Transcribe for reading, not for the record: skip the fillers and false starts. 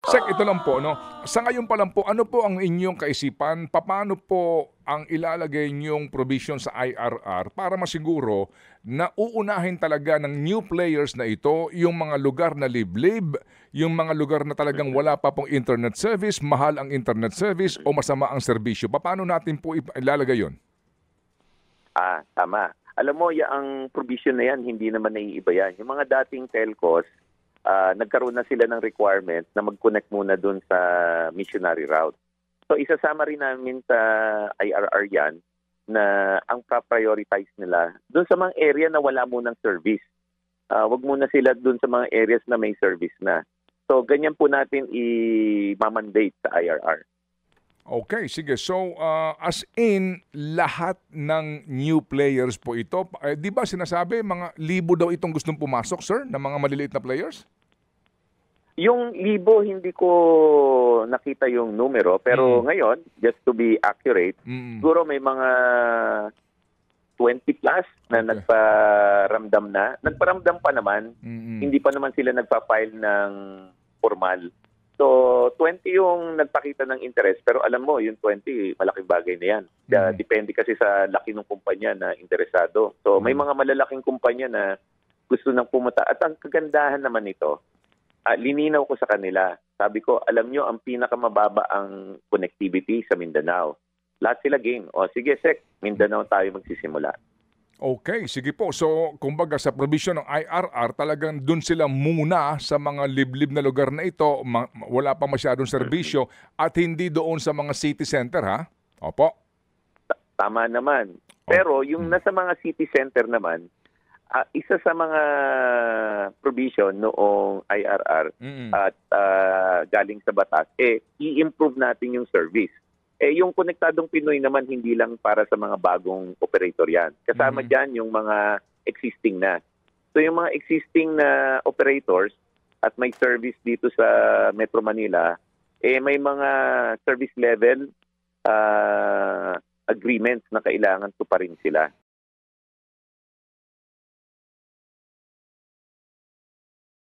Sek, ito lang po, no? Sa ngayon pa lang po, ano po ang inyong kaisipan? Paano po ang ilalagay niyong provision sa IRR para masiguro na uunahin talaga ng new players na ito yung mga lugar na liblib, yung mga lugar na talagang wala pa pong internet service, mahal ang internet service o masama ang serbisyo? Paano natin po ilalagay yun? Tama. Alam mo, ang provision na yan, hindi naman naiiba yan. Yung mga dating telcos, nagkaroon na sila ng requirement na mag-connect muna dun sa missionary route. So isasama rin namin sa IRR yan na ang prioritize nila dun sa mga area na wala munang service. Wag muna sila dun sa mga areas na may service na. So ganyan po natin i-mandate sa IRR. Okay, sige. So, as in, lahat ng new players po ito, di ba sinasabi, mga libo daw itong gustong pumasok, sir, ng mga maliliit na players? Yung libo, hindi ko nakita yung numero. Pero ngayon, just to be accurate, siguro may mga 20 plus na nagparamdam na. Nagparamdam pa naman. Hindi pa naman sila nagpa-file ng formal. So, 20 yung nagpakita ng interest. Pero alam mo, yung 20, malaking bagay na yan. Depende kasi sa laki ng kumpanya na interesado. So, may mga malalaking kumpanya na gusto nang pumunta. At ang kagandahan naman nito, lininaw ko sa kanila. Sabi ko, alam nyo, ang pinakamababa ang connectivity sa Mindanao. Lahat sila game. O sige, Sek, Mindanao tayo magsisimula. Okay, sige po. So, kumbaga sa provision ng IRR, talagang dun sila muna sa mga liblib na lugar na ito, wala pa masyadong serbisyo, at hindi doon sa mga city center, ha? Opo. Tama naman. Pero yung nasa mga city center naman, isa sa mga provision noong IRR at galing sa batas, i-improve natin yung service. Yung Konektadong Pinoy naman, hindi lang para sa mga bagong operator yan. Kasama dyan yung mga existing na. So yung mga existing na operators at may service dito sa Metro Manila, may mga service level agreements na kailangan tuparin sila.